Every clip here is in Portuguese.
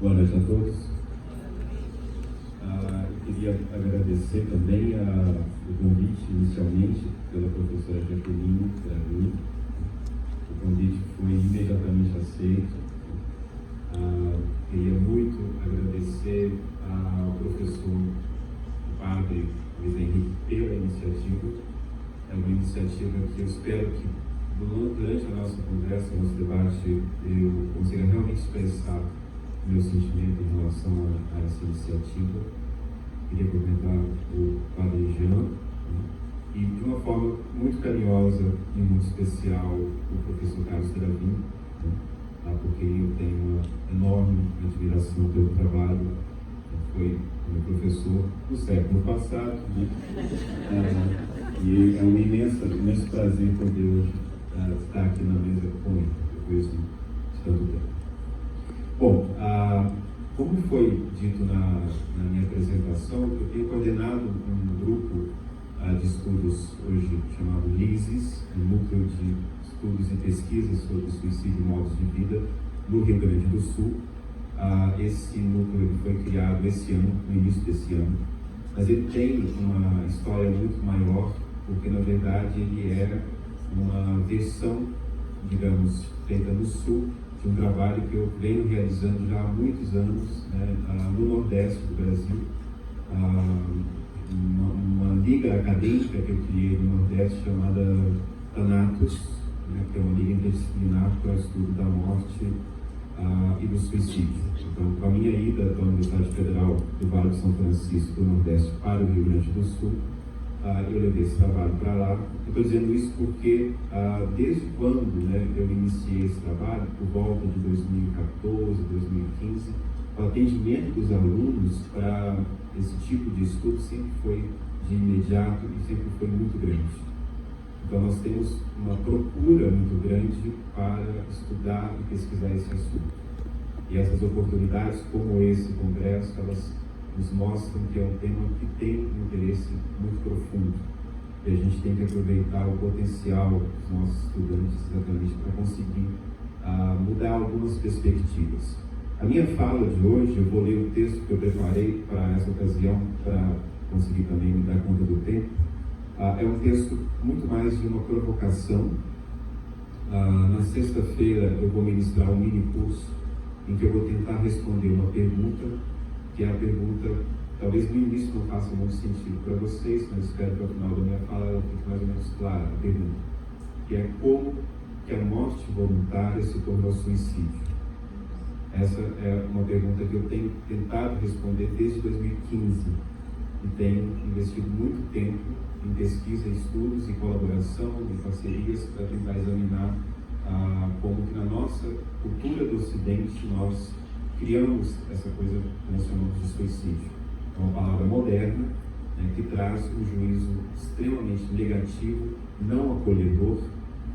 Boa noite a todos. Eu queria agradecer também o convite inicialmente pela professora Jaqueline Gravini. O convite foi imediatamente aceito. Queria muito agradecer ao professor, o padre Luiz Henrique, pela iniciativa. É uma iniciativa que eu espero que durante a nossa conversa, nosso debate, eu consiga realmente expressar meu sentimento em relação a essa iniciativa. Queria cumprimentar o Padre Jean, né? E de uma forma muito carinhosa e muito especial o professor Carlos Gravini, né? Porque eu tenho uma enorme admiração pelo trabalho. Foi meu professor no século passado, né? E é um imenso prazer poder hoje estar aqui na mesa com ele, depois de tanto tempo. Bom, como foi dito na minha apresentação, eu tenho coordenado um grupo de estudos hoje chamado LISES, Núcleo de Estudos e Pesquisas sobre Suicídio e Modos de Vida, no Rio Grande do Sul. Esse núcleo foi criado esse ano, no início desse ano, mas ele tem uma história muito maior, porque na verdade ele era uma versão, digamos, feita no Sul, de um trabalho que eu venho realizando já há muitos anos, né, no Nordeste do Brasil, uma liga acadêmica que eu criei no Nordeste chamada Thanatos, né, que é uma liga interdisciplinar para o estudo da morte e do suicídio. Então, com a minha ida da Universidade Federal do Vale de São Francisco do Nordeste para o Rio Grande do Sul, eu levei esse trabalho para lá. Eu estou dizendo isso porque, desde quando, né, eu iniciei esse trabalho, por volta de 2014, 2015, o atendimento dos alunos para esse tipo de estudo sempre foi de imediato e sempre foi muito grande. Então, nós temos uma procura muito grande para estudar e pesquisar esse assunto. E essas oportunidades, como esse congresso, elas nos mostram que é um tema que tem um interesse muito profundo. E a gente tem que aproveitar o potencial dos nossos estudantes exatamente para conseguir mudar algumas perspectivas. A minha fala de hoje, eu vou ler o texto que eu preparei para essa ocasião, para conseguir também me dar conta do tempo. É um texto muito mais de uma provocação. Na sexta-feira eu vou ministrar um mini curso em que eu vou tentar responder uma pergunta, que é a pergunta, talvez no início não faça muito sentido para vocês, mas espero que ao final da minha fala ela fique mais ou menos clara, a pergunta, que é como que a morte voluntária se tornou suicídio. Essa é uma pergunta que eu tenho tentado responder desde 2015 e tenho investido muito tempo em pesquisa, estudos e colaboração, em parcerias para tentar examinar como que na nossa cultura do Ocidente nós criamos essa coisa que nós chamamos de suicídio. É uma palavra moderna, né, que traz um juízo extremamente negativo, não acolhedor,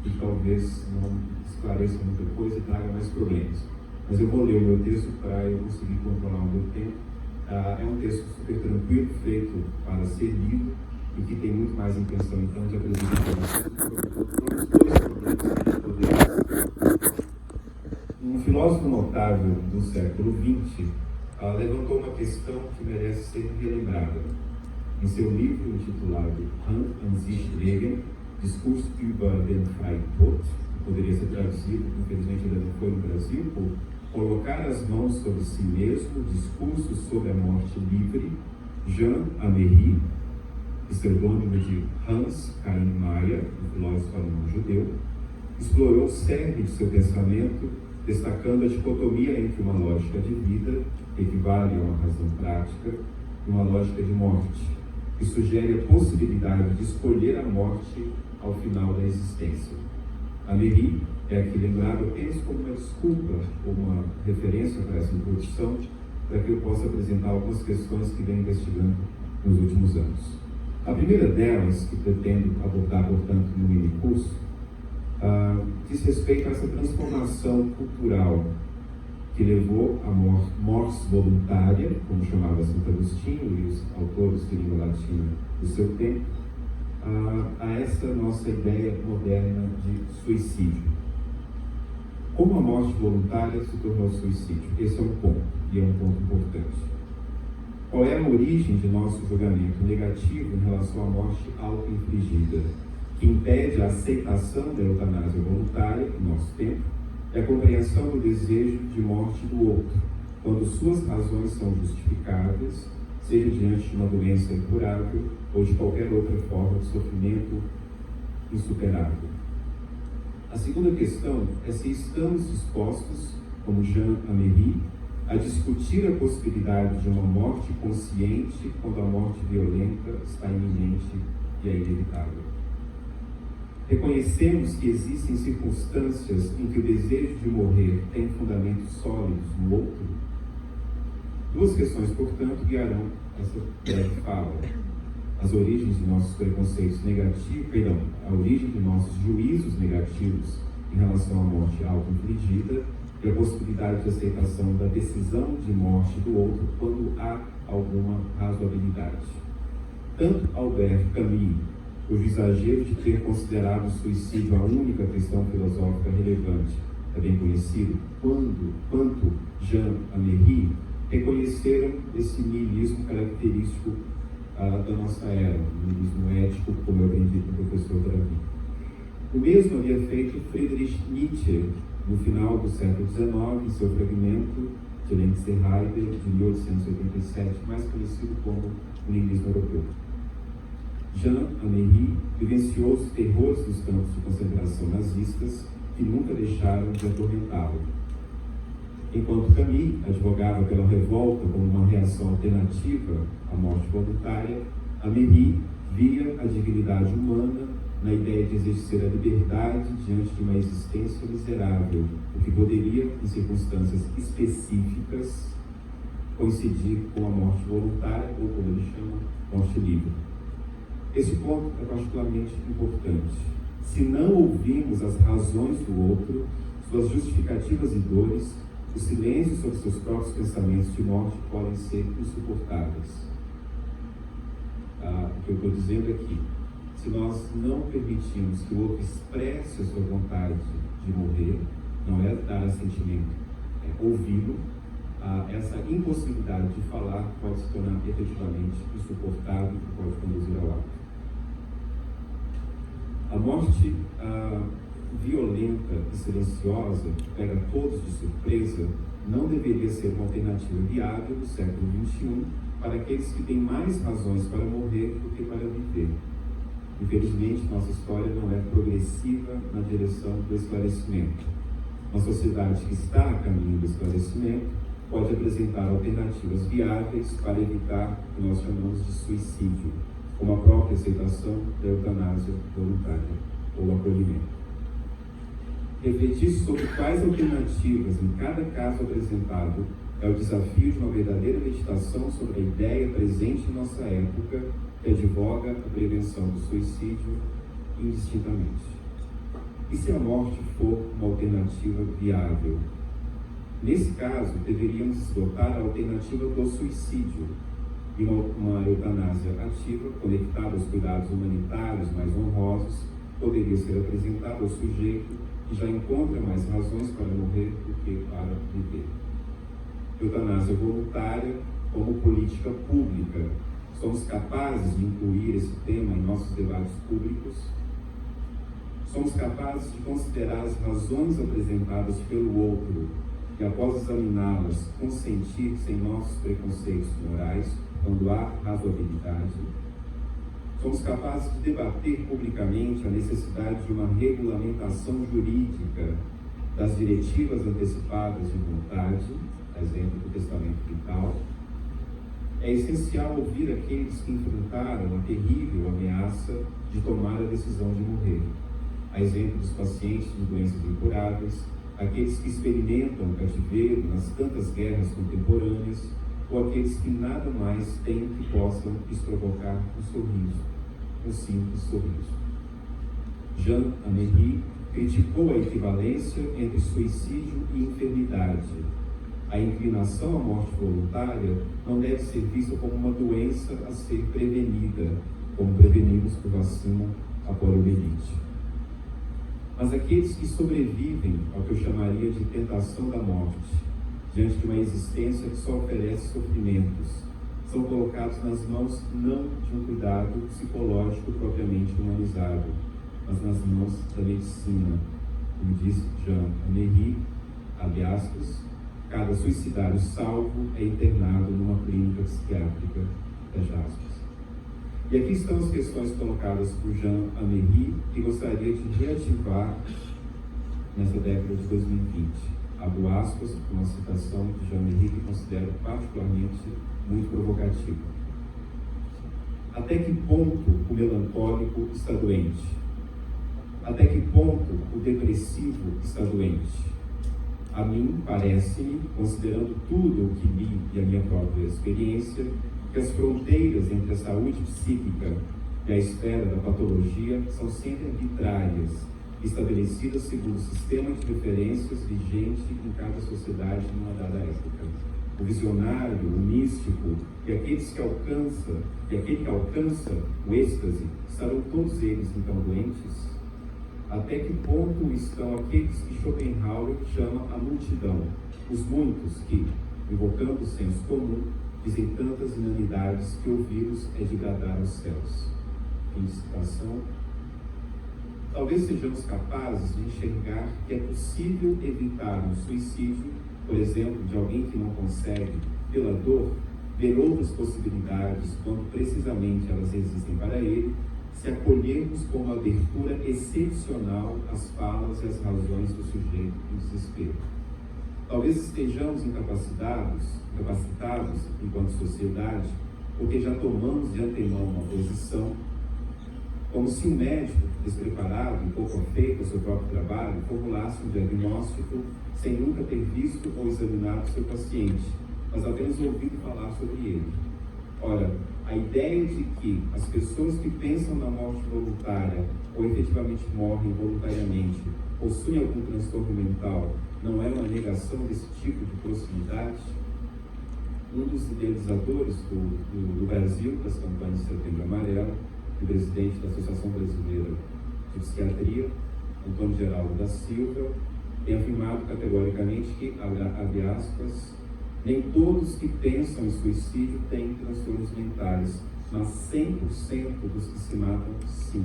e talvez não esclareça muita coisa e traga mais problemas. Mas eu vou ler o meu texto para eu conseguir controlar o meu tempo. É um texto super tranquilo, feito para ser lido, e que tem muito mais intenção, então, de apresentar dois problemas. Um filósofo notável do século XX levantou uma questão que merece ser relembrada. Em seu livro intitulado Hand an sich legen, Discurso über den freien Tod, poderia ser traduzido, infelizmente ainda não foi no Brasil, por Colocar as mãos sobre si mesmo, Discurso sobre a morte livre, Jean Améry, pseudônimo de Hans Cain Maia, um filósofo alemão judeu, explorou o cerne de seu pensamento, destacando a dicotomia entre uma lógica de vida, que equivale a uma razão prática, e uma lógica de morte, que sugere a possibilidade de escolher a morte ao final da existência. Améry é aqui lembrado apenas como uma desculpa, ou uma referência para essa introdução, para que eu possa apresentar algumas questões que venho investigando nos últimos anos. A primeira delas, que pretendo abordar, portanto, no mini curso, diz respeito a essa transformação cultural que levou a morte voluntária, como chamava Santo Agostinho e os autores de língua latina do seu tempo, a essa nossa ideia moderna de suicídio. Como a morte voluntária se tornou suicídio? Esse é um ponto, e é um ponto importante. Qual é a origem de nosso julgamento negativo em relação à morte auto-infligida, que impede a aceitação da eutanásia voluntária, no nosso tempo, e a compreensão do desejo de morte do outro, quando suas razões são justificáveis, seja diante de uma doença incurável ou de qualquer outra forma de sofrimento insuperável? A segunda questão é se estamos dispostos, como Jean Améry, a discutir a possibilidade de uma morte consciente quando a morte violenta está iminente e é inevitável. Reconhecemos que existem circunstâncias em que o desejo de morrer tem fundamentos sólidos no outro? Duas questões, portanto, guiarão essa breve fala. As origens de nossos preconceitos negativos, a origem de nossos juízos negativos em relação à morte auto-infligida e a possibilidade de aceitação da decisão de morte do outro quando há alguma razoabilidade. Tanto Albert Camus, cujo exagero de ter considerado o suicídio a única questão filosófica relevante é bem conhecido, quanto Jean Améry reconheceram esse niilismo característico da nossa era, o niilismo ético, como eu aprendi com o professor Davi. O mesmo havia feito Friedrich Nietzsche no final do século XIX, em seu fragmento de Lenz-Heide, de 1887, mais conhecido como o niilismo europeu. Jean Améry vivenciou os terrores dos campos de concentração nazistas que nunca deixaram de atormentá-lo. Enquanto Camus advogava pela revolta como uma reação alternativa à morte voluntária, Améry via a dignidade humana na ideia de exercer a liberdade diante de uma existência miserável, o que poderia, em circunstâncias específicas, coincidir com a morte voluntária, ou como ele chama, morte livre. Esse ponto é particularmente importante. Se não ouvimos as razões do outro, suas justificativas e dores, o silêncio sobre seus próprios pensamentos de morte podem ser insuportáveis. O que eu estou dizendo aqui, se nós não permitirmos que o outro expresse a sua vontade de morrer, não é dar assentimento, é ouvi-lo, essa impossibilidade de falar pode se tornar efetivamente insuportável e pode conduzir ao ato. A morte violenta e silenciosa, que pega todos de surpresa, não deveria ser uma alternativa viável do século XXI para aqueles que têm mais razões para morrer do que para viver. Infelizmente, nossa história não é progressiva na direção do esclarecimento. Uma sociedade que está a caminho do esclarecimento pode apresentar alternativas viáveis para evitar o que nós chamamos de suicídio, como a própria aceitação da eutanásia voluntária ou acolhimento. Refletir sobre quais alternativas em cada caso apresentado é o desafio de uma verdadeira meditação sobre a ideia presente em nossa época que advoga a prevenção do suicídio indistintamente. E se a morte for uma alternativa viável? Nesse caso, deveríamos esgotar a alternativa do suicídio e uma eutanásia ativa, conectada aos cuidados humanitários mais honrosos, poderia ser apresentada ao sujeito que já encontra mais razões para morrer do que para viver. Eutanásia voluntária como política pública. Somos capazes de incluir esse tema em nossos debates públicos? Somos capazes de considerar as razões apresentadas pelo outro e, após examiná-las, consentir sem nossos preconceitos morais, quando há razoabilidade? Somos capazes de debater publicamente a necessidade de uma regulamentação jurídica das diretivas antecipadas de vontade, exemplo do testamento vital? É essencial ouvir aqueles que enfrentaram a terrível ameaça de tomar a decisão de morrer, a exemplo dos pacientes de doenças incuráveis, aqueles que experimentam o cativeiro nas tantas guerras contemporâneas, ou aqueles que nada mais têm que possam lhes provocar um sorriso, um simples sorriso. Jean Améry criticou a equivalência entre suicídio e enfermidade. A inclinação à morte voluntária não deve ser vista como uma doença a ser prevenida, como prevenimos por vacina a poliomielite. Mas aqueles que sobrevivem ao que eu chamaria de tentação da morte, diante de uma existência que só oferece sofrimentos, são colocados nas mãos não de um cuidado psicológico propriamente humanizado, mas nas mãos da medicina. Como disse Jean Améry, abre aspas, cada suicidário salvo é internado numa clínica psiquiátrica, fecha aspas. E aqui estão as questões colocadas por Jean Améry, que gostaria de reativar nessa década de 2020. Abro aspas, uma citação de Jean Améry que considero particularmente muito provocativa. Até que ponto o melancólico está doente? Até que ponto o depressivo está doente? A mim, parece-me, considerando tudo o que li e a minha própria experiência, que as fronteiras entre a saúde psíquica e a esfera da patologia são sempre arbitrárias, estabelecidas segundo o sistema de referências vigente em cada sociedade numa dada época. O visionário, o místico e aquele que alcança o êxtase, estarão todos eles então doentes? Até que ponto estão aqueles que Schopenhauer chama a multidão, os muitos que, invocando o senso comum, dizem tantas inanidades que ouvi-los é degradar aos céus. Fim de citação. Talvez sejamos capazes de enxergar que é possível evitar um suicídio, por exemplo, de alguém que não consegue, pela dor, ver outras possibilidades quando precisamente elas existem para ele, se acolhermos com uma abertura excepcional às falas e às razões do sujeito em desespero. Talvez estejamos incapacitados enquanto sociedade, porque já tomamos de antemão uma posição, como se um médico despreparado e pouco afeito ao seu próprio trabalho formulasse um diagnóstico sem nunca ter visto ou examinado seu paciente, mas apenas ouvido falar sobre ele. Ora, a ideia de que as pessoas que pensam na morte voluntária ou efetivamente morrem voluntariamente possuem algum transtorno mental não é uma negação desse tipo de proximidade? Um dos idealizadores do Brasil, das campanhas de Setembro Amarelo, o presidente da Associação Brasileira de Psiquiatria, Antônio Geraldo da Silva, tem afirmado categoricamente que, abre aspas, nem todos que pensam em suicídio têm transtornos mentais, mas 100% dos que se matam, sim.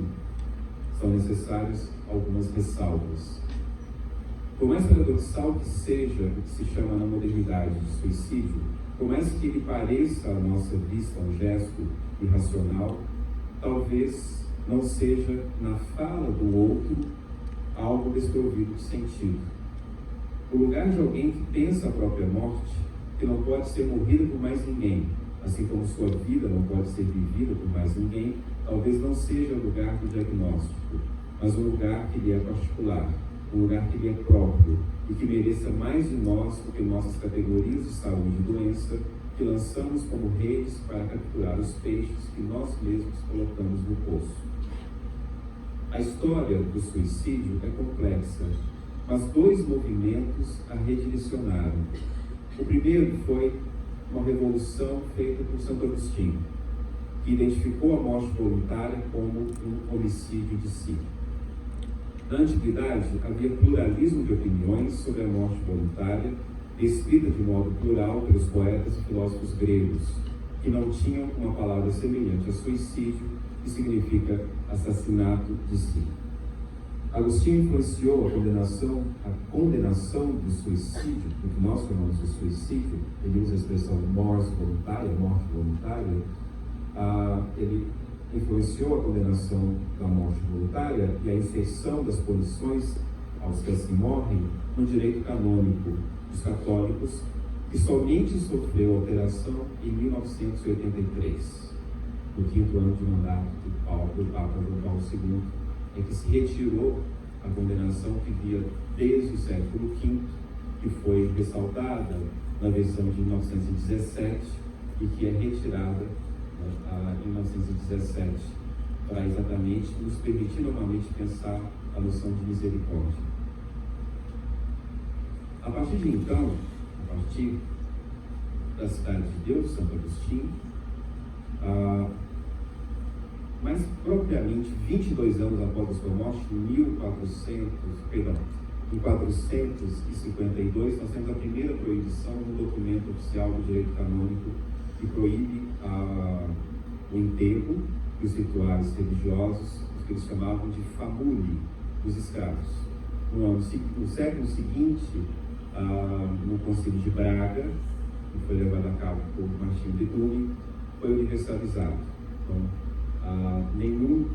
São necessárias algumas ressalvas. Por mais paradoxal que seja o que se chama na modernidade de suicídio, por mais que ele pareça à nossa vista um gesto irracional, talvez não seja na fala do outro algo desprovido de sentido. O lugar de alguém que pensa a própria morte, que não pode ser morrida por mais ninguém, assim como sua vida não pode ser vivida por mais ninguém, talvez não seja o lugar do diagnóstico, mas um lugar que lhe é particular, um lugar que lhe é próprio e que mereça mais de nós do que nossas categorias de saúde e doença que lançamos como redes para capturar os peixes que nós mesmos colocamos no poço. A história do suicídio é complexa, mas dois movimentos a redirecionaram. O primeiro foi uma revolução feita por Santo Agostinho, que identificou a morte voluntária como um homicídio de si. Na antiguidade, havia pluralismo de opiniões sobre a morte voluntária, descrita de modo plural pelos poetas e filósofos gregos, que não tinham uma palavra semelhante a suicídio, que significa assassinato de si. Agostinho influenciou a condenação do suicídio, do que nós chamamos de suicídio. Ele usa a expressão morte voluntária, ele influenciou a condenação da morte voluntária e a inserção das punições aos que assim morrem no direito canônico dos católicos, que somente sofreu alteração em 1983, no 5º ano de mandato do Papa João Paulo II, em que se retirou a condenação que via desde o século V, que foi ressaltada na versão de 1917 e que é retirada em 1917, para exatamente nos permitir novamente pensar a noção de misericórdia. A partir de então, a partir da Cidade de Deus, Santo Agostinho, Mas, propriamente, 22 anos após a sua morte, em 452, nós temos a primeira proibição no documento oficial do direito canônico que proíbe o enterro e os rituais religiosos, os que eles chamavam de famuli, dos escravos. No século seguinte, no Concílio de Braga, que foi levado a cabo por Martinho de Dume, foi universalizado. Então, nenhum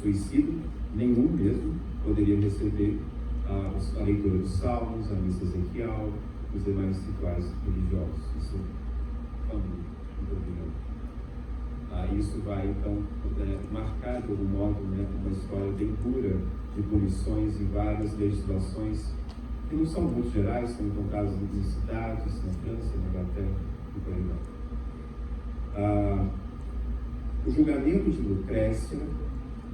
suicida, nenhum mesmo, poderia receber a leitura dos salmos, a missa ezequial, os demais rituais religiosos. Isso é muito obrigado. Isso vai, então, marcar, de algum modo, uma história bem dura de punições em várias legislações que não são muito gerais, como no caso de cidades, na França, na Inglaterra e por aí vai. O julgamento de Lucrécia,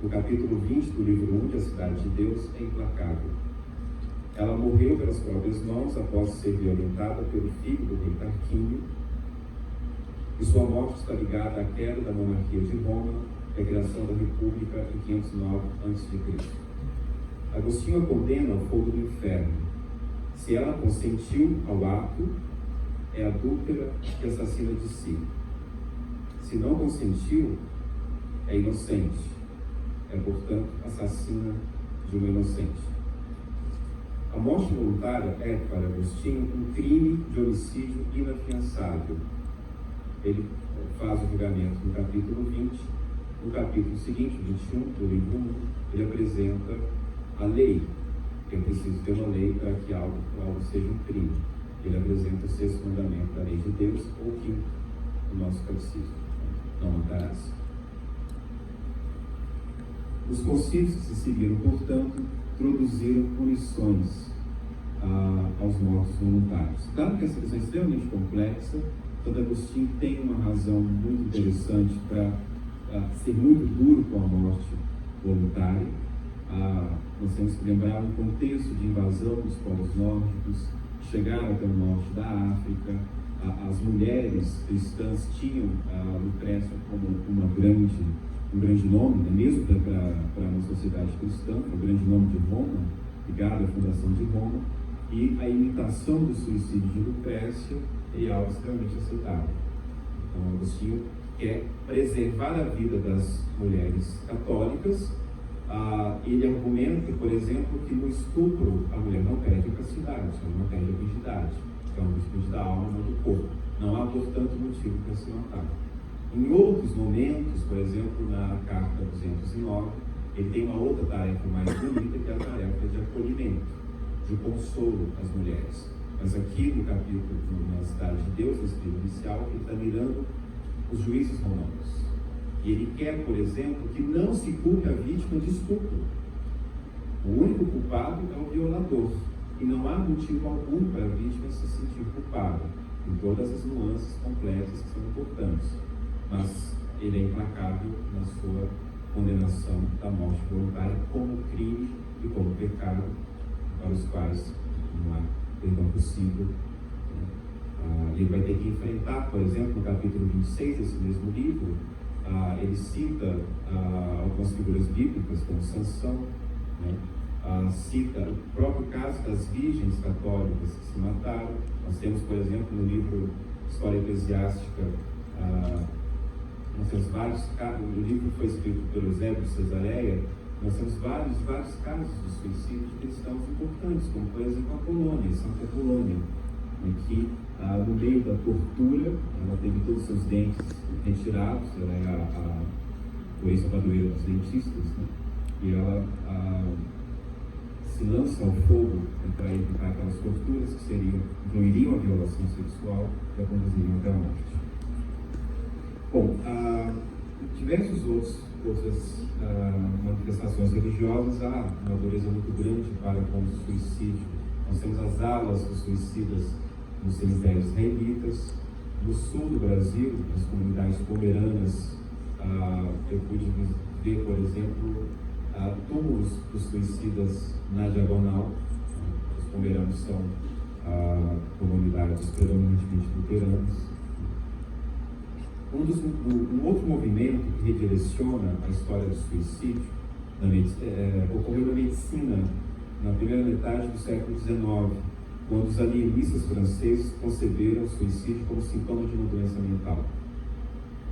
no capítulo 20 do livro 1 de A Cidade de Deus, é implacável. Ela morreu pelas próprias mãos após ser violentada pelo filho do rei Tarquínio, e sua morte está ligada à queda da monarquia de Roma e à criação da República em 509 a.C. Agostinho a condena ao fogo do inferno. Se ela consentiu ao ato, é adúltera e assassina de si. Se não consentiu, é inocente. É, portanto, assassina de uma inocente. A morte voluntária é, para Agostinho, um crime de homicídio inafiançável. Ele faz o julgamento no capítulo 20. No capítulo seguinte, 21, do livro 1, ele apresenta a lei. É preciso ter uma lei para que algo seja um crime. Ele apresenta o sexto mandamento da lei de Deus, ou o quinto do nosso catecismo: não matarás. Os concílios que se seguiram, portanto, introduziram punições aos mortos voluntários. Claro que essa questão é extremamente complexa. Santo Agostinho tem uma razão muito interessante para ser muito duro com a morte voluntária. Nós temos que lembrar um contexto de invasão dos povos nórdicos, chegaram até o norte da África. As mulheres cristãs tinham Lucrécia como um grande nome, né? Mesmo para uma sociedade cristã, o grande nome de Roma, ligado à fundação de Roma, e a imitação do suicídio de Lucrécia é algo extremamente aceitável. Então, Agostinho quer preservar a vida das mulheres católicas. Ele argumenta, por exemplo, que no estupro a mulher não perde a castidade, ela não perde a virgindade, que é uma virtude da alma, não do corpo. Não há, portanto, motivo para se matar. Em outros momentos, por exemplo, na carta 209, ele tem uma outra tarefa mais bonita, que é a tarefa de acolhimento, de consolo às mulheres. Mas aqui no capítulo, na Cidade de Deus, nesse livro inicial, ele está mirando os juízes romanos. E ele quer, por exemplo, que não se culpe a vítima de estupro. O único culpado é o violador. E não há motivo algum para a vítima se sentir culpada, em todas as nuances complexas que são importantes. Mas ele é implacável na sua condenação da morte voluntária como crime e como pecado, para os quais não há perdão possível. Ele vai ter que enfrentar, por exemplo, no capítulo 26 desse mesmo livro, ele cita algumas figuras bíblicas, como Sansão, né? Cita o próprio caso das virgens católicas que se mataram. Nós temos, por exemplo, no livro História Eclesiástica, nós temos vários casos. O livro foi escrito pelo Eusébio de Cesareia. Nós temos vários casos de suicídio de cristãos importantes, como, por exemplo, a Polônia, Santa Polônia, que no meio da tortura, ela teve todos os seus dentes retirados. Ela é a ex-padroeira dos dentistas, né? E ela se lança ao fogo para evitar aquelas torturas que incluiriam a violação sexual e a conduziriam até a morte. Bom, diversas outras manifestações religiosas há uma dureza muito grande para com o suicídio. Nós temos as alas dos suicidas nos cemitérios israelitas. No sul do Brasil, nas comunidades pomeranas, eu pude ver, por exemplo, túmulos dos suicidas na Diagonal. Os pomeranos são comunidades predominantemente luteranas. Um outro movimento que redireciona a história do suicídio ocorreu na medicina na primeira metade do século XIX, quando os alienistas franceses conceberam o suicídio como sintoma de uma doença mental.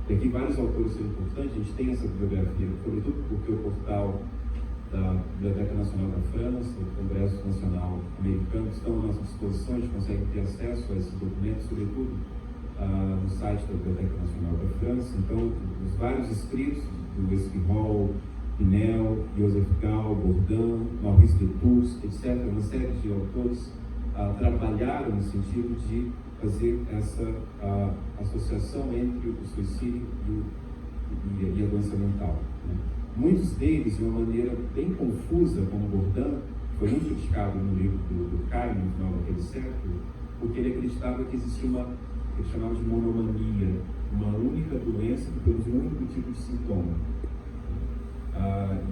E aqui vários autores são importantes, a gente tem essa bibliografia, sobretudo porque o portal da Biblioteca Nacional da França, o Congresso Nacional Americano, estão à nossa disposição, a gente consegue ter acesso a esses documentos, sobretudo no site da Biblioteca Nacional da França. Então, os vários escritos do Esquirol, Pinel, Joseph Gall, Bourdain, Maurice Detours, etc., uma série de autores trabalharam no sentido de fazer essa associação entre o suicídio e a doença mental, né? Muitos deles, de uma maneira bem confusa, como Bourdain, foi muito criticado no livro do Caio, no final daquele século, porque ele acreditava que existia uma, que ele chamava de monomania, uma única doença que produz um único tipo de sintoma.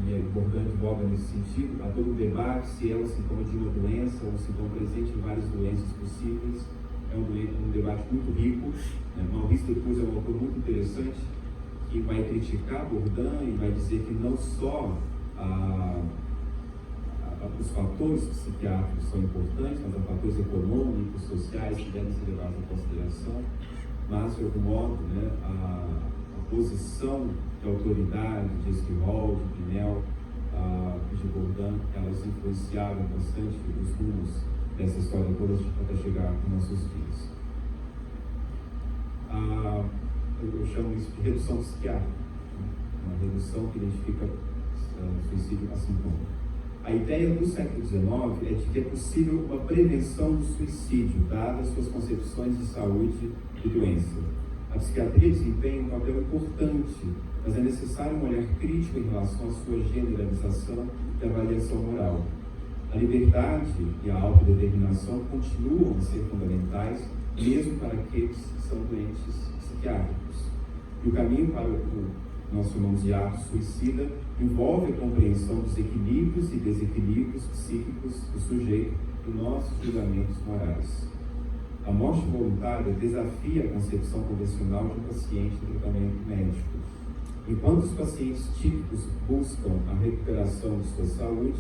E Bourdain advoga nesse sentido, há todo um debate se é um sintoma de uma doença ou um sintoma presente em várias doenças possíveis. É um debate muito rico, né? Maurice Detours é um autor muito interessante, que vai criticar Bourdain e vai dizer que não só os fatores psiquiátricos são importantes, mas há fatores econômicos, sociais que devem ser levados em consideração, mas, de algum modo, né, a posição de autoridade de Esquirol, de Pinel e de Bourdain, elas influenciaram bastante os rumos dessa história toda até chegar aos nossos dias. Eu chamo isso de redução psiquiátrica, uma redução que identifica suicídio a sintoma. A ideia do século XIX é de que é possível uma prevenção do suicídio, dadas suas concepções de saúde e doença. A psiquiatria desempenha um papel importante, mas é necessário um olhar crítico em relação à sua generalização e avaliação moral. A liberdade e a autodeterminação continuam a ser fundamentais, mesmo para aqueles que são doentes psiquiátricos. E o caminho para o que nós chamamos de ato suicida envolve a compreensão dos equilíbrios e desequilíbrios psíquicos do sujeito e nossos julgamentos morais. A morte voluntária desafia a concepção convencional de um paciente em tratamento médico. Enquanto os pacientes típicos buscam a recuperação de sua saúde,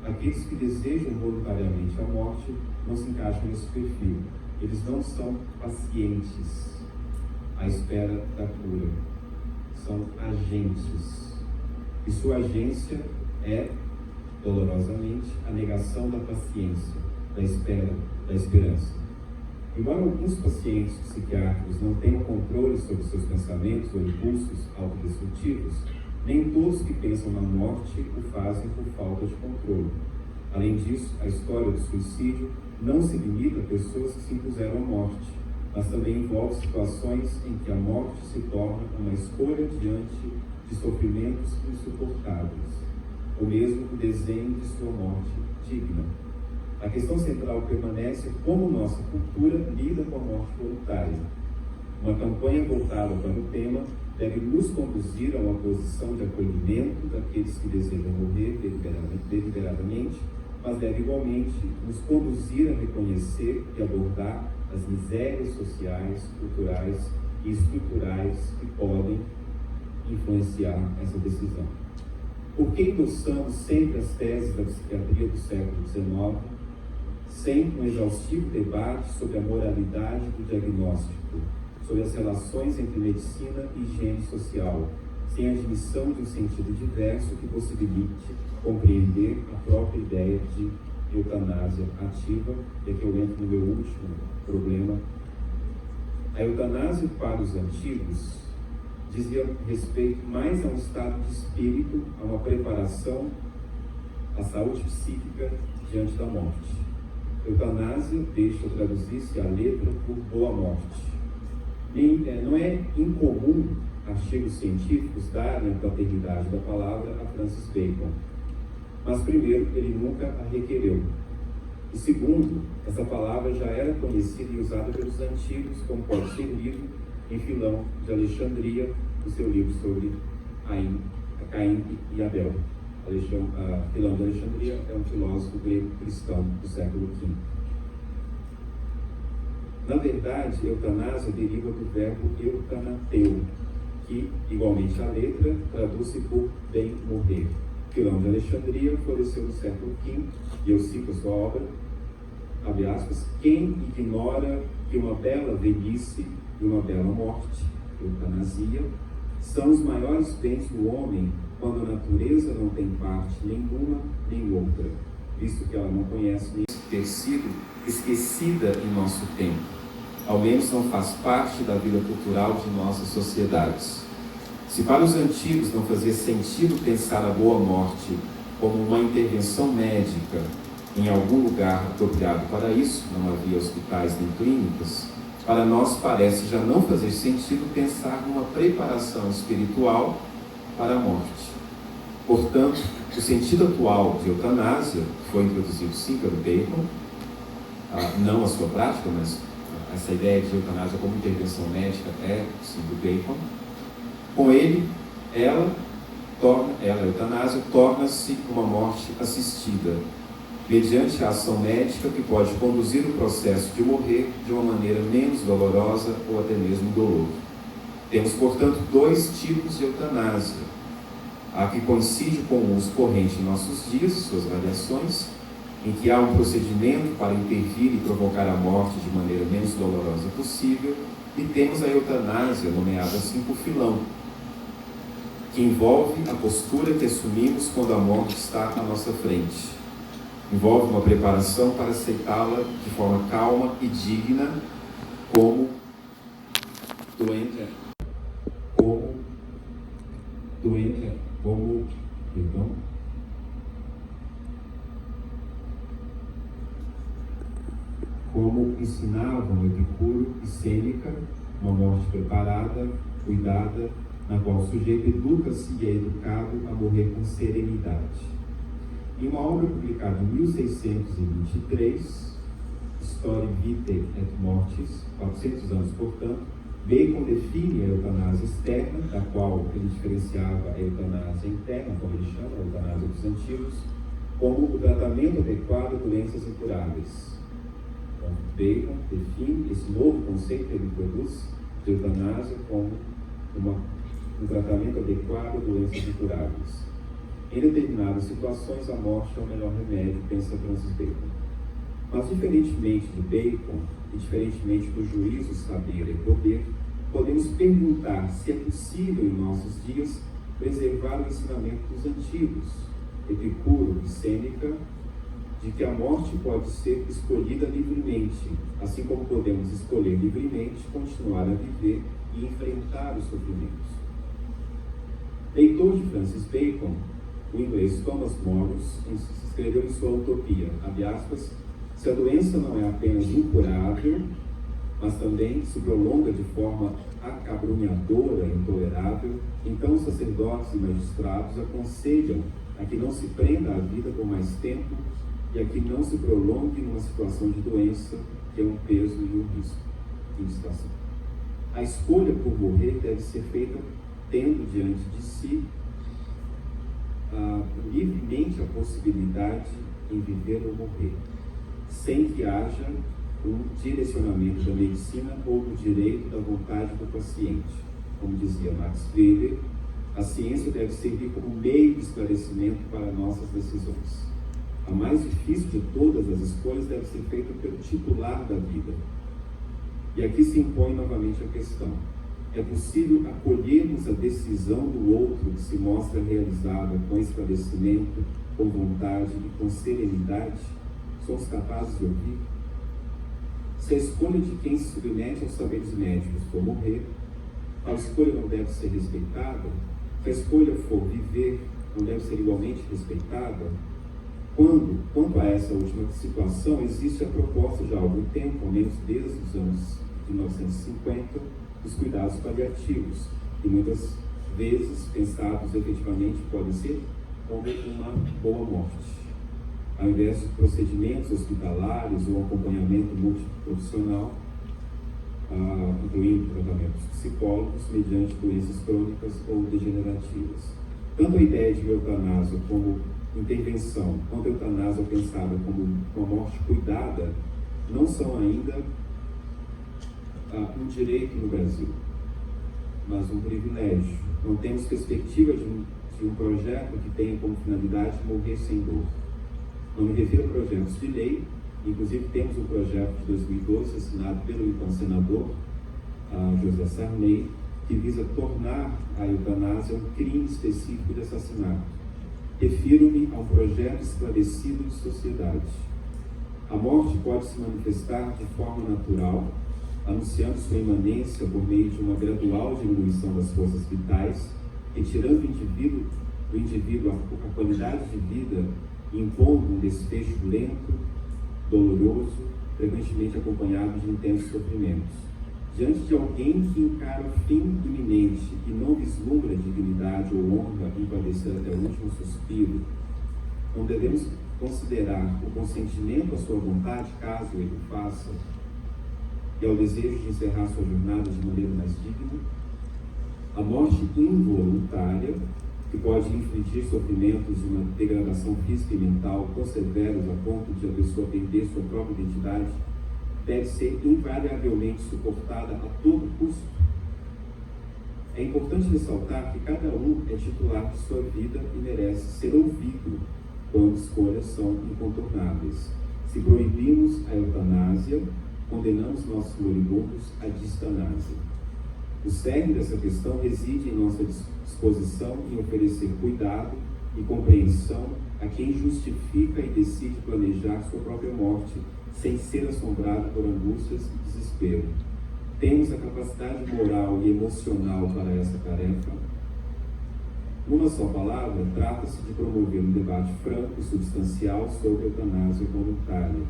aqueles que desejam voluntariamente a morte não se encaixam nesse perfil. Eles não são pacientes à espera da cura, são agentes. E sua agência é, dolorosamente, a negação da paciência, da espera, da esperança. Embora alguns pacientes psiquiátricos não tenham controle sobre seus pensamentos ou impulsos autodestrutivos, nem todos que pensam na morte o fazem por falta de controle. Além disso, a história do suicídio não se limita a pessoas que se impuseram a morte, mas também envolve situações em que a morte se torna uma escolha diante de sofrimentos insuportáveis, ou mesmo o desenho de sua morte digna. A questão central permanece como nossa cultura lida com a morte voluntária. Uma campanha voltada para o tema deve nos conduzir a uma posição de acolhimento daqueles que desejam morrer deliberadamente, mas deve igualmente nos conduzir a reconhecer e abordar as misérias sociais, culturais e estruturais que podem influenciar essa decisão. Por que endossamos sempre as teses da psiquiatria do século XIX, sem um exaustivo debate sobre a moralidade do diagnóstico, sobre as relações entre medicina e higiene social, sem a admissão de um sentido diverso que possibilite compreender a própria ideia de eutanásia ativa? E aqui eu entro no meu último problema. A eutanásia para os antigos dizia respeito mais a um estado de espírito, a uma preparação à saúde psíquica diante da morte. Eutanásia, deixa eu traduzir-se a letra por boa morte. Não é incomum artigos científicos darem a paternidade da palavra a Francis Bacon, mas primeiro, ele nunca a requereu. E segundo, essa palavra já era conhecida e usada pelos antigos, como pode ser lido em Filão de Alexandria, no seu livro sobre Caim e Abel. Filão de Alexandria é um filósofo grego cristão do século V. Na verdade, eutanásia deriva do verbo eutanateu, que, igualmente à letra, traduz-se por bem morrer. Filão de Alexandria floresceu no século V, e eu cito a sua obra, abre aspas, quem ignora que uma bela velhice e uma bela morte, eutanasia, são os maiores bens do homem quando a natureza não tem parte nenhuma nem outra, visto que ela não conhece nem ter sido esquecida em nosso tempo, ao menos não faz parte da vida cultural de nossas sociedades. Se para os antigos não fazia sentido pensar a boa morte como uma intervenção médica em algum lugar apropriado para isso, não havia hospitais nem clínicas, para nós parece já não fazer sentido pensar numa preparação espiritual para a morte. Portanto, o sentido atual de eutanásia foi introduzido sim pelo Bacon, não a sua prática, mas essa ideia de eutanásia como intervenção médica é sim do Bacon. Com ele, a eutanásia, torna-se uma morte assistida, mediante a ação médica que pode conduzir o processo de morrer de uma maneira menos dolorosa ou até mesmo indolor. Temos, portanto, dois tipos de eutanásia. A que coincide com o uso corrente em nossos dias, suas variações, em que há um procedimento para intervir e provocar a morte de maneira menos dolorosa possível, e temos a eutanásia, nomeada assim por Filão, que envolve a postura que assumimos quando a morte está à nossa frente. Envolve uma preparação para aceitá-la de forma calma e digna, como ensinavam Epicuro e Sêneca, uma morte preparada, cuidada, na qual o sujeito educa-se e é educado a morrer com serenidade. Em uma obra publicada em 1623, Historia Vitae et Mortis, 400 anos, portanto, Bacon define a eutanásia externa, da qual ele diferenciava a eutanásia interna, como ele chama, a eutanásia dos antigos, como o tratamento adequado a doenças incuráveis. Então, Bacon define esse novo conceito que ele produz de eutanásia como um tratamento adequado a doenças incuráveis. Em determinadas situações, a morte é o melhor remédio, pensa Francis Bacon. Mas, diferentemente de Bacon, e diferentemente do juízo, saber e poder, podemos perguntar se é possível, em nossos dias, preservar o ensinamento dos antigos, Epicuro e Sêneca, de que a morte pode ser escolhida livremente, assim como podemos escolher livremente continuar a viver e enfrentar os sofrimentos. Leitor de Francis Bacon, o inglês Thomas Morris escreveu em sua Utopia, abre aspas, se a doença não é apenas incurável, mas também se prolonga de forma acabrunhadora e intolerável, então os sacerdotes e magistrados aconselham a que não se prenda a vida por mais tempo e a que não se prolongue numa situação de doença que é um peso e um risco. A escolha por morrer deve ser feita tendo diante de si livremente a possibilidade em viver ou morrer, sem que haja um direcionamento da medicina ou do direito da vontade do paciente. Como dizia Max Weber, a ciência deve servir como meio de esclarecimento para nossas decisões. A mais difícil de todas as escolhas deve ser feita pelo titular da vida. E aqui se impõe novamente a questão: é possível acolhermos a decisão do outro que se mostra realizada com esclarecimento, com vontade e com serenidade? Somos capazes de ouvir? Se a escolha de quem se submete aos saberes médicos for morrer, a escolha não deve ser respeitada? Se a escolha for viver, não deve ser igualmente respeitada? Quanto a essa última situação, existe a proposta já há algum tempo, ao menos desde os anos de 1950, dos cuidados paliativos, que muitas vezes, pensados efetivamente, podem ser como uma boa morte. Ao invés de procedimentos hospitalares ou acompanhamento multiprofissional, incluindo tratamentos psicólogos mediante doenças crônicas ou degenerativas. Tanto a ideia de eutanásia como intervenção, quanto a eutanásia pensada como uma morte cuidada, não são ainda um direito no Brasil, mas um privilégio. Não temos perspectiva de um projeto que tenha como finalidade morrer sem dor. Não me refiro a projetos de lei, inclusive temos um projeto de 2012 assinado pelo então senador José Sarney, que visa tornar a eutanásia um crime específico de assassinato. Refiro-me a um projeto esclarecido de sociedade. A morte pode se manifestar de forma natural, anunciando sua imanência por meio de uma gradual diminuição das forças vitais, retirando do indivíduo a qualidade de vida e impondo um desfecho lento, doloroso, frequentemente acompanhado de intensos sofrimentos. Diante de alguém que encara o fim iminente e não vislumbra dignidade ou honra em padecer até o último suspiro, não devemos considerar o consentimento à sua vontade, caso ele o faça, e ao desejo de encerrar sua jornada de maneira mais digna. A morte involuntária, que pode infligir sofrimentos de uma degradação física e mental tão severos a ponto de a pessoa perder sua própria identidade, deve ser invariavelmente suportada a todo custo. É importante ressaltar que cada um é titular de sua vida e merece ser ouvido quando escolhas são incontornáveis. Se proibimos a eutanásia, condenamos nossos moribundos à distanásia. O cerne dessa questão reside em nossa disposição em oferecer cuidado e compreensão a quem justifica e decide planejar sua própria morte sem ser assombrado por angústias e desespero. Temos a capacidade moral e emocional para essa tarefa? Numa só palavra, trata-se de promover um debate franco e substancial sobre a eutanásia voluntária,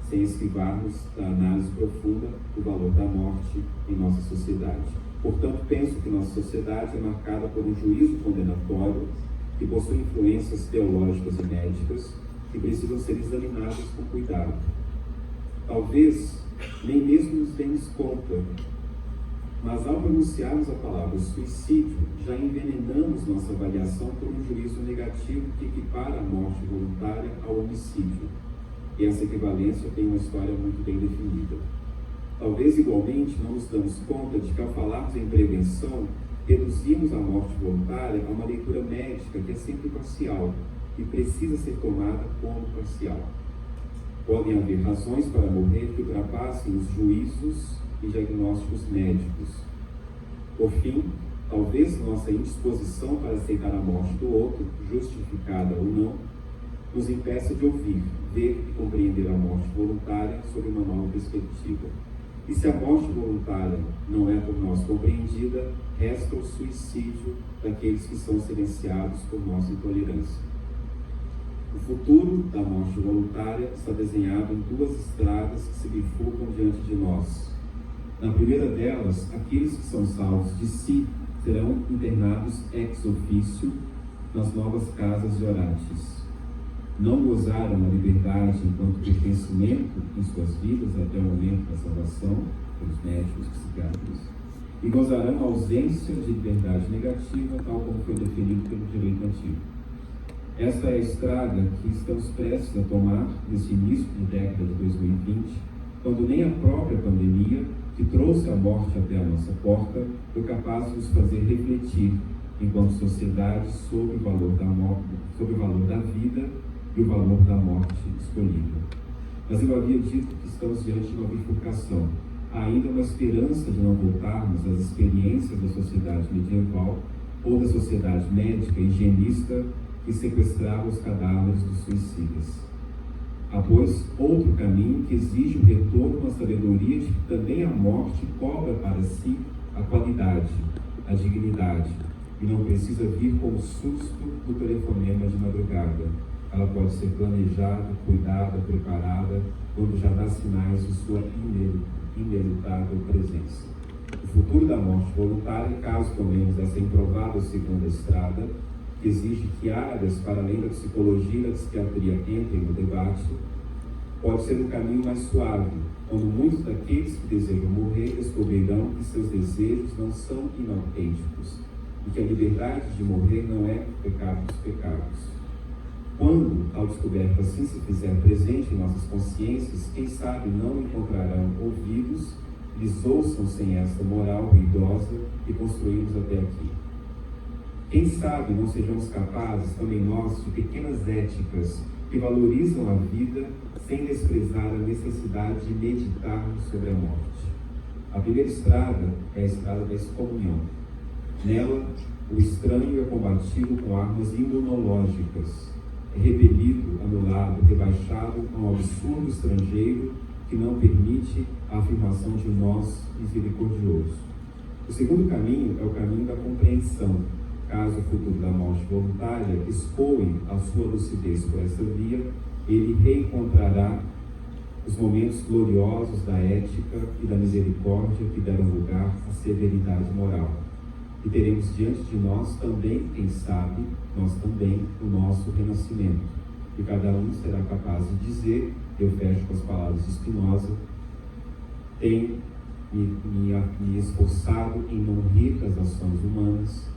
sem esquivarmos da análise profunda do valor da morte em nossa sociedade. Portanto, penso que nossa sociedade é marcada por um juízo condenatório que possui influências teológicas e médicas que precisam ser examinadas com cuidado. Talvez nem mesmo nos demos conta, mas ao pronunciarmos a palavra suicídio, já envenenamos nossa avaliação por um juízo negativo que equipara a morte voluntária ao homicídio. E essa equivalência tem uma história muito bem definida. Talvez, igualmente, não nos damos conta de que, ao falarmos em prevenção, reduzimos a morte voluntária a uma leitura médica que é sempre parcial e precisa ser tomada como parcial. Podem haver razões para morrer que ultrapassem os juízos e diagnósticos médicos. Por fim, talvez nossa indisposição para aceitar a morte do outro, justificada ou não, nos impeça de ouvir, ver e compreender a morte voluntária sob uma nova perspectiva. E se a morte voluntária não é por nós compreendida, resta o suicídio daqueles que são silenciados por nossa intolerância. O futuro da morte voluntária está desenhado em duas estradas que se bifurcam diante de nós. Na primeira delas, aqueles que são salvos de si serão internados ex officio nas novas casas de Orates. Não gozaram a liberdade enquanto pertencimento em suas vidas até o momento da salvação, pelos médicos e psiquiatras, e gozarão a ausência de liberdade negativa, tal como foi definido pelo direito antigo. Esta é a estrada que estamos prestes a tomar nesse início de década de 2020, quando nem a própria pandemia, que trouxe a morte até a nossa porta, foi capaz de nos fazer refletir, enquanto sociedade, sobre o valor da morte, sobre o valor da vida e o valor da morte escolhida. Mas eu havia dito que estamos diante de uma bifurcação. Há ainda uma esperança de não voltarmos às experiências da sociedade medieval ou da sociedade médica higienista que sequestrava os cadáveres dos suicidas. Há, pois, outro caminho que exige o retorno à sabedoria de que também a morte cobra para si a qualidade, a dignidade, e não precisa vir com o susto do telefonema de madrugada. Ela pode ser planejada, cuidada, preparada, quando já dá sinais de sua inelutável presença. O futuro da morte voluntária, caso tomemos essa improvável segunda estrada, que exige que áreas para além da psicologia e da psiquiatria entrem no debate, pode ser um caminho mais suave, quando muitos daqueles que desejam morrer descobrirão que seus desejos não são inautênticos e que a liberdade de morrer não é o pecado dos pecados. Quando, ao descoberto assim se fizer presente em nossas consciências, quem sabe não encontrarão ouvidos lhes ouçam sem essa moral ruidosa que construímos até aqui. Quem sabe não sejamos capazes, também nós, de pequenas éticas que valorizam a vida sem desprezar a necessidade de meditarmos sobre a morte. A primeira estrada é a estrada da excomunhão. Nela, o estranho é combatido com armas imunológicas, é repelido, anulado, rebaixado a um absurdo estrangeiro que não permite a afirmação de um nós misericordioso. O segundo caminho é o caminho da compreensão. Caso o futuro da morte voluntária expoe a sua lucidez por essa via, ele reencontrará os momentos gloriosos da ética e da misericórdia que deram lugar à severidade moral. E teremos diante de nós também, quem sabe, nós também, o nosso renascimento. E cada um será capaz de dizer, eu fecho com as palavras de Spinoza, tenho me esforçado em não rir das ações humanas,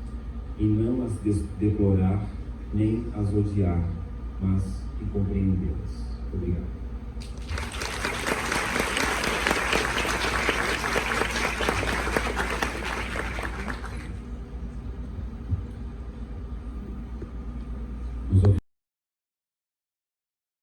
em não as deplorar, nem as odiar, mas em compreendê-las. Obrigado.